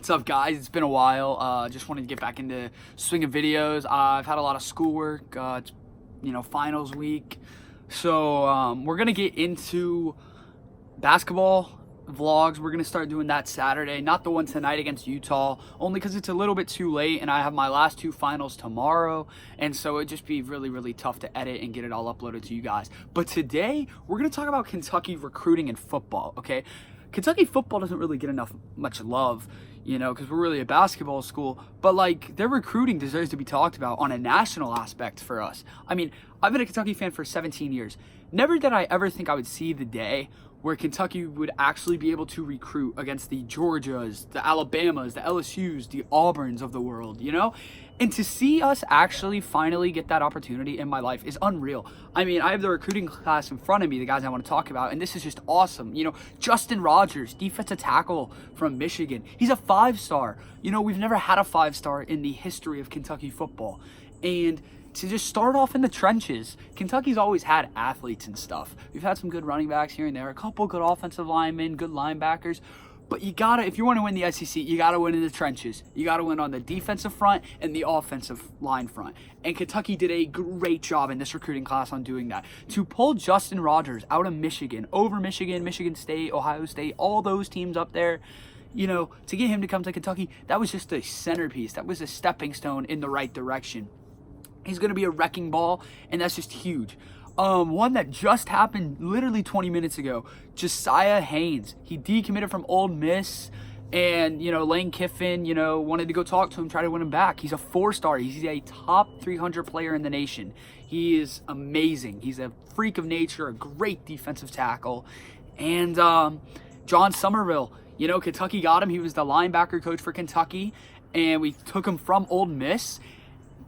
What's up, guys? It's been a while. Just wanted to get back into swing of videos. I've had a lot of schoolwork. It's finals week, so we're gonna get into basketball vlogs. We're gonna start doing that Saturday, not the one tonight against Utah, only because it's a little bit too late, and I have my last two finals tomorrow, and so it'd just be really tough to edit and get it all uploaded to you guys. But today we're gonna talk about Kentucky recruiting in football. Okay, Kentucky football doesn't really get much love, because we're really a basketball school, but like their recruiting deserves to be talked about on a national aspect for us. I mean, I've been a Kentucky fan for 17 years. Never did I ever think I would see the day where Kentucky would actually be able to recruit against the Georgias, the Alabamas, the LSUs, the Auburns of the world, And to see us actually finally get that opportunity in my life is unreal. I mean, I have the recruiting class in front of me, the guys I want to talk about, and this is just awesome. Justin Rogers, defensive tackle from Michigan. He's a 5-star. We've never had a 5-star in the history of Kentucky football. And to just start off in the trenches, Kentucky's always had athletes and stuff. We've had some good running backs here and there, a couple good offensive linemen, good linebackers. But if you want to win the SEC, you gotta win in the trenches. You gotta win on the defensive front and the offensive line front. And Kentucky did a great job in this recruiting class on doing that. To pull Justin Rogers out of Michigan, over Michigan, Michigan State, Ohio State, all those teams up there, to get him to come to Kentucky, that was just a centerpiece. That was a stepping stone in the right direction. He's going to be a wrecking ball, and that's just huge. One that just happened literally 20 minutes ago, Josiah Haynes. He decommitted from Ole Miss, and, Lane Kiffin, wanted to go talk to him, try to win him back. He's a 4-star. He's a top 300 player in the nation. He is amazing. He's a freak of nature, a great defensive tackle. And John Somerville, Kentucky got him. He was the linebacker coach for Kentucky, and we took him from Ole Miss.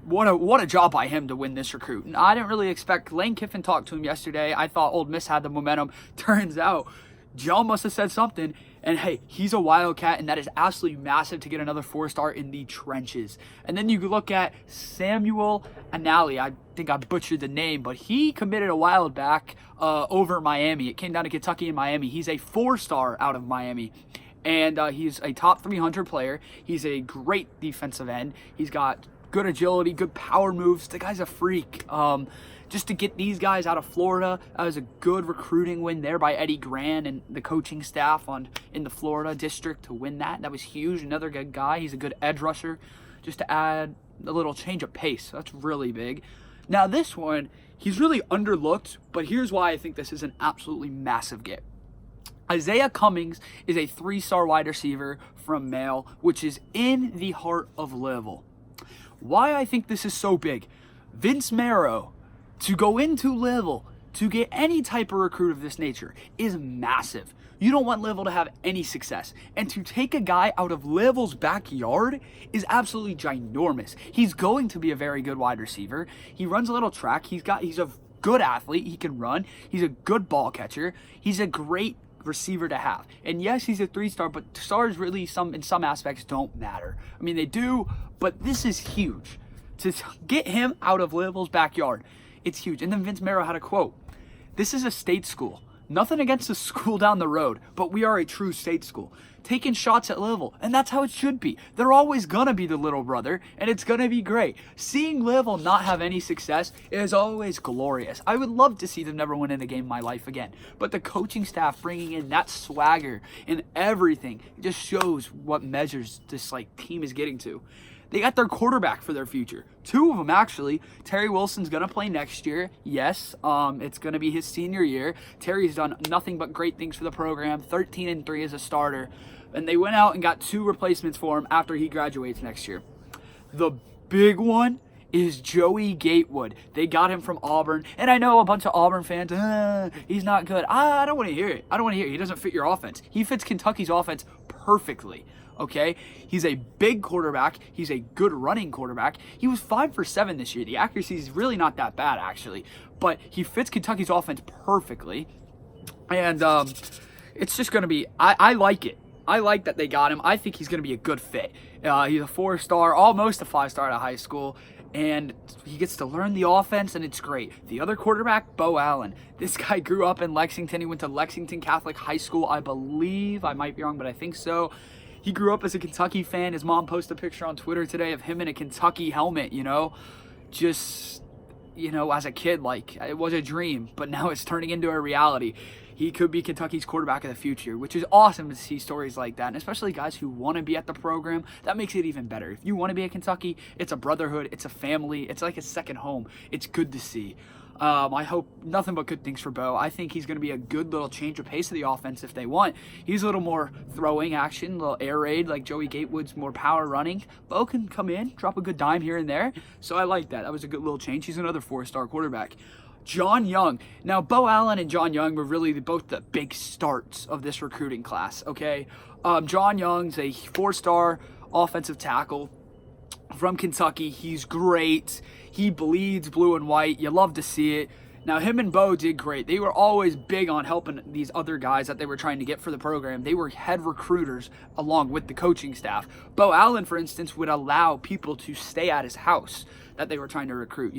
What a job by him to win this recruit. And I didn't really expect. Lane Kiffin talked to him yesterday. I thought Ole Miss had the momentum. Turns out John must have said something. And hey, he's a Wildcat, and that is absolutely massive to get another 4-star in the trenches. And then you look at Samuel Anali. I think I butchered the name, but he committed a while back over Miami. It came down to Kentucky and Miami. He's a 4-star out of Miami. And he's a top 300 player. He's a great defensive end. He's got good agility, good power moves. The guy's a freak. Just to get these guys out of Florida, that was a good recruiting win there by Eddie Gran and the coaching staff in the Florida district to win that. That was huge. Another good guy. He's a good edge rusher, just to add a little change of pace. That's really big. Now this one, he's really underlooked, but here's why I think this is an absolutely massive get. Isaiah Cummings is a 3-star wide receiver from Male, which is in the heart of Louisville. Why I think this is so big. Vince Marrow, to go into Louisville, to get any type of recruit of this nature, is massive. You don't want Louisville to have any success. And to take a guy out of Louisville's backyard is absolutely ginormous. He's going to be a very good wide receiver. He runs a little track. He's a good athlete. He can run. He's a good ball catcher. He's a great receiver to have. And yes, he's a 3-star, but stars really in some aspects don't matter. I mean, they do, but this is huge. To get him out of Louisville's backyard, it's huge. And then Vince Marrow had a quote. This is a state school. Nothing against the school down the road, but we are a true state school. Taking shots at Louisville, and that's how it should be. They're always going to be the little brother, and it's going to be great. Seeing Louisville not have any success is always glorious. I would love to see them never win in a game in my life again. But the coaching staff bringing in that swagger and everything, it just shows what measures this team is getting to. They got their quarterback for their future. 2 of them, actually. Terry Wilson's going to play next year. Yes, it's going to be his senior year. Terry's done nothing but great things for the program. 13-3 as a starter. And they went out and got 2 replacements for him after he graduates next year. The big one is Joey Gatewood. They got him from Auburn. And I know a bunch of Auburn fans, he's not good. I don't want to hear it. I don't want to hear it. He doesn't fit your offense. He fits Kentucky's offense perfectly. Okay, he's a big quarterback. He's a good running quarterback. He was 5 for 7 this year. The accuracy is really not that bad, actually. But he fits Kentucky's offense perfectly. And it's just going to be, I like it. I like that they got him. I think he's going to be a good fit. He's a 4-star, almost a 5-star out of high school. And he gets to learn the offense, and it's great. The other quarterback, Bo Allen. This guy grew up in Lexington. He went to Lexington Catholic High School, I believe. I might be wrong, but I think so. He grew up as a Kentucky fan. His mom posted a picture on Twitter today of him in a Kentucky helmet, just, as a kid, like, it was a dream, but now it's turning into a reality. He could be Kentucky's quarterback of the future, which is awesome to see stories like that, and especially guys who want to be at the program. That makes it even better. If you want to be at Kentucky, it's a brotherhood, it's a family, it's like a second home. It's good to see. I hope nothing but good things for Bo. I think he's going to be a good little change of pace of the offense if they want. He's a little more throwing action, a little air raid like Joey Gatewood's more power running. Bo can come in, drop a good dime here and there. So I like that. That was a good little change. He's another 4-star quarterback. John Young. Now, Bo Allen and John Young were really both the big starts of this recruiting class, okay? John Young's a 4-star offensive tackle from Kentucky. He's great. He bleeds blue and white. You love to see it. Now, him and Bo did great. They were always big on helping these other guys that they were trying to get for the program. They were head recruiters along with the coaching staff. Bo Allen, for instance, would allow people to stay at his house that they were trying to recruit,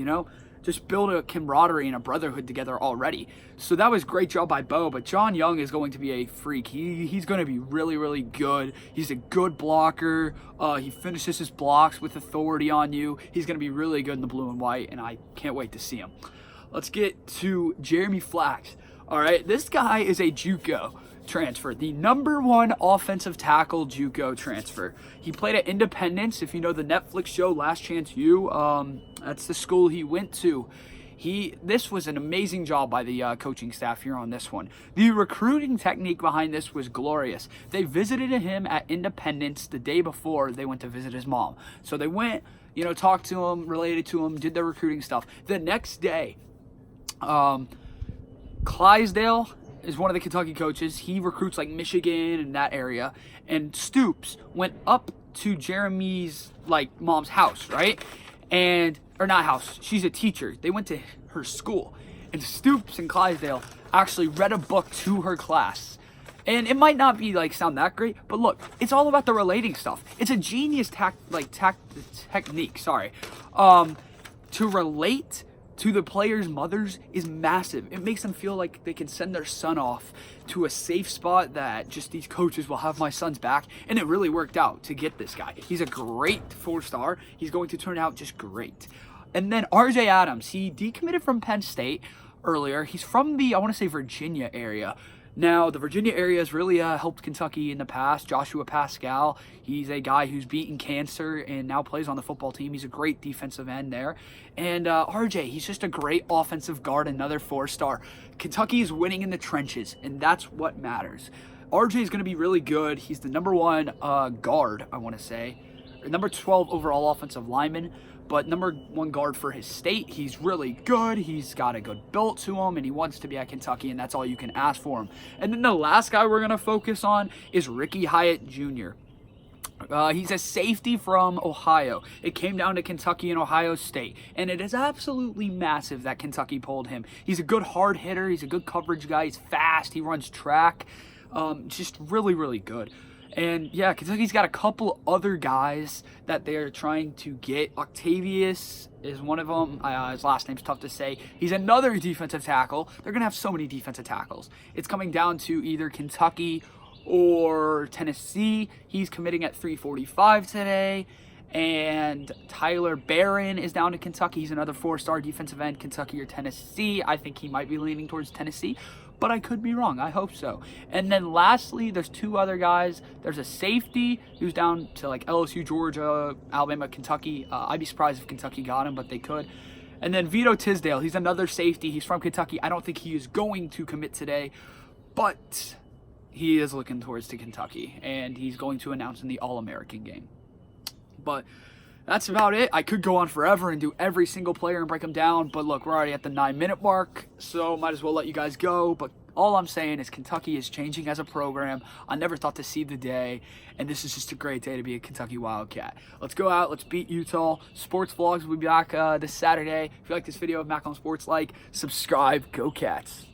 Just build a camaraderie and a brotherhood together already. So that was a great job by Bo, but John Young is going to be a freak. He's going to be really, really good. He's a good blocker. He finishes his blocks with authority on you. He's going to be really good in the blue and white, and I can't wait to see him. Let's get to Jeremy Flax. All right, this guy is a JUCO transfer, the #1 offensive tackle JUCO transfer. He played at Independence. If you know the Netflix show Last Chance U, that's the school he went to. This was an amazing job by the coaching staff here on this one. The recruiting technique behind this was glorious. They visited him at Independence the day before they went to visit his mom. So they went, talked to him, related to him, did their recruiting stuff. The next day, Clydesdale is one of the Kentucky coaches. He recruits like Michigan and that area. And Stoops went up to Jeremy's mom's house, right? Or not house. She's a teacher. They went to her school. And Stoops and Clydesdale actually read a book to her class. And it might not be sound that great, but look, it's all about the relating stuff. It's a genius technique, to relate to the players' mothers is massive. It makes them feel like they can send their son off to a safe spot that just these coaches will have my son's back. And it really worked out to get this guy. He's a great 4-star. He's going to turn out just great. And then RJ Adams, he decommitted from Penn State earlier. He's from the, I want to say, Virginia area. Now, the Virginia area has really helped Kentucky in the past. Joshua Pascal, he's a guy who's beaten cancer and now plays on the football team. He's a great defensive end there. And RJ, he's just a great offensive guard, another 4-star. Kentucky is winning in the trenches, and that's what matters. RJ is going to be really good. He's the #1 guard, I want to say. Or number 12 overall offensive lineman. But #1 guard for his state. He's really good. He's got a good build to him, and he wants to be at Kentucky, and that's all you can ask for him. And then the last guy we're going to focus on is Ricky Hyatt Jr. He's a safety from Ohio. It came down to Kentucky and Ohio State, and it is absolutely massive that Kentucky pulled him. He's a good hard hitter. He's a good coverage guy. He's fast. He runs track. Just really, really good. And yeah, Kentucky's got a couple other guys that they're trying to get. Octavius is one of them. His last name's tough to say. He's another defensive tackle. They're going to have so many defensive tackles. It's coming down to either Kentucky or Tennessee. He's committing at 345 today. And Tyler Barron is down to Kentucky. He's another 4-star defensive end, Kentucky or Tennessee. I think he might be leaning towards Tennessee, but I could be wrong. I hope so. And then lastly, there's 2 other guys. There's a safety who's down to LSU, Georgia, Alabama, Kentucky. I'd be surprised if Kentucky got him, but they could. And then Vito Tisdale, he's another safety. He's from Kentucky. I don't think he is going to commit today, but he is looking towards to Kentucky, and he's going to announce in the All-American game. But that's about it. I could go on forever and do every single player and break them down, but look, we're already at the 9-minute mark, so might as well let you guys go. But all I'm saying is Kentucky is changing as a program. I never thought to see the day, and this is just a great day to be a Kentucky Wildcat. Let's go out. Let's beat Utah. Sports Vlogs will be back this Saturday. If you like this video of Mac on Sports, subscribe. Go Cats.